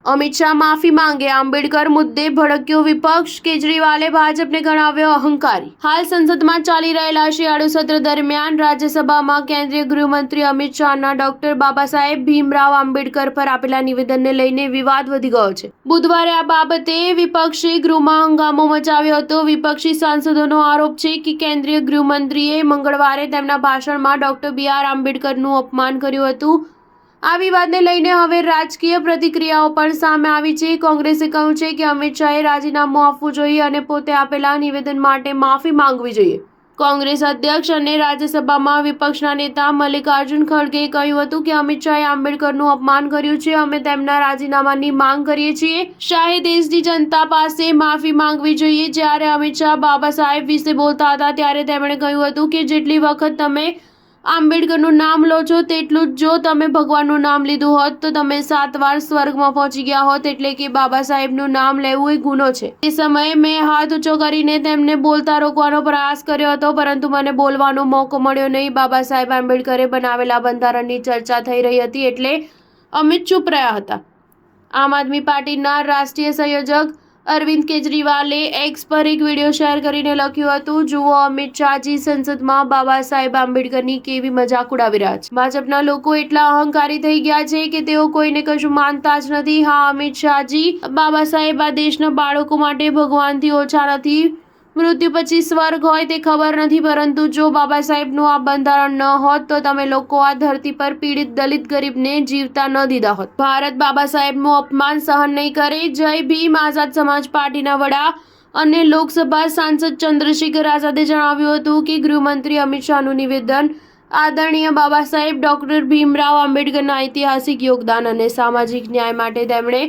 અમિત શાહ માફી માંગે, આંબેડકર મુદ્દે ભડક્યો વિપક્ષ, કેજરીવાલે ભાજપને ગણાવ્યો અહંકારી। હાલ સંસદમાં ચાલી રહેલા શિયાળુ સત્ર દરમિયાન રાજ્યસભામાં કેન્દ્રીય ગૃહમંત્રી અમિત શાહના ડોક્ટર બાબા સાહેબ ભીમરાવ આંબેડકર પર આપેલા નિવેદનને લઈને વિવાદ વધી ગયો છે। બુધવારે આ બાબતે વિપક્ષે ગૃહમાં હંગામો મચાવ્યો હતો। વિપક્ષી સાંસદોનો આરોપ છે કે કેન્દ્રીય ગૃહમંત્રીએ મંગળવારે તેમના ભાષણમાં ડોક્ટર બી આર આંબેડકરનું અપમાન કર્યું હતું। આ વિવાદને લઈને હવે રાજકીય પ્રતિક્રિયાઓ પણ સામે આવી છે। કોંગ્રેસે કહ્યું છે કે અમિત શાહે રાજીનામું આપવું જોઈએ અને પોતે આપેલા નિવેદન માટે માફી માંગવી જોઈએ। કોંગ્રેસ અધ્યક્ષ અને રાજ્યસભામાં વિપક્ષના નેતા મલ્લિકાર્જુન ખડગેએ કહ્યું હતું કે અમિત શાહે આંબેડકરનું અપમાન કર્યું છે, અમે તેમના રાજીનામાની માંગ કરીએ છીએ। શાહે દેશની જનતા પાસે માફી માંગવી જોઈએ। જ્યારે અમિત શાહ બાબા સાહેબ વિશે બોલતા હતા ત્યારે તેમણે કહ્યું હતું કે જેટલી વખત તમે આંબેડકરનું નામ લો છો તેટલું જ જો તમે ભગવાનનું નામ લીધું હોત તો તમે 7 વાર સ્વર્ગમાં પહોંચી ગયા હોત, એટલે કે બાબા સાહેબનું નામ લેવું એ ગુનો છે। તે સમયે મેં હાથ ઊંચો કરીને તેમને બોલતા રોકવાનો પ્રયાસ કર્યો હતો, પરંતુ મને બોલવાનો મોકો મળ્યો નહીં। બાબા સાહેબ આંબેડકરે બનાવેલા બંધારણની ચર્ચા થઈ રહી હતી એટલે અમિત ચૂપ રહ્યા હતા। આમ આદમી પાર્ટીના રાષ્ટ્રીય સંયોજક અરવિંદ કેજરીવાલે એક્સ પર એક વિડીયો શેર કરીને લખ્યું હતું, જુઓ અમિત શાહજી સંસદમાં બાબા સાહેબ આંબેડકરની કેવી મજાક ઉડાવી રહ્યા છે। ભાજપના લોકો એટલા અહંકારી થઈ ગયા છે કે તેઓ કોઈને કશું માનતા જ નથી। હા, અમિત શાહજી, બાબા સાહેબ આ દેશના બાળકો માટે ભગવાનથી ઓછા નથી। મૃત્યુ પછી સ્વર્ગ હોય તે ખબર નથી, પરંતુ જો બાબા સાહેબનું આ બંધારણ ન હોત તો તમે લોકો આ ધરતી પર પીડિત દલિત ગરીબને જીવતા ન દીધા હોત। ભારત બાબા સાહેબનું અપમાન સહન નહીં કરે। જય ભીમ। આઝાદ સમાજ પાર્ટીના વડા અને લોકસભા સાંસદ ચંદ્રશેખર આઝાદે જણાવ્યું હતું કે ગૃહમંત્રી અમિત શાહનું નિવેદન આદરણીય બાબા સાહેબ ડોક્ટર ભીમરાવ આંબેડકરના ઐતિહાસિક યોગદાન અને સામાજિક ન્યાય માટે તેમણે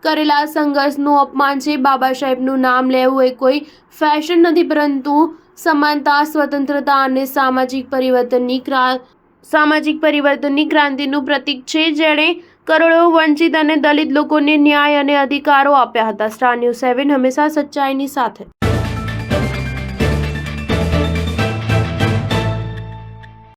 કરેલા સંઘર્ષનું અપમાન છે। બાબા સાહેબનું નામ લેવું એ કોઈ ફેશન નથી, પરંતુ સમાનતા, સ્વતંત્રતા અને સામાજિક પરિવર્તનની ક્રાંતિનું પ્રતીક છે, જેણે કરોડો વંચિત અને દલિત લોકોને ન્યાય અને અધિકારો આપ્યા હતા। સ્ટાર ન્યૂઝ 7 હંમેશા સચ્ચાઈની સાથે।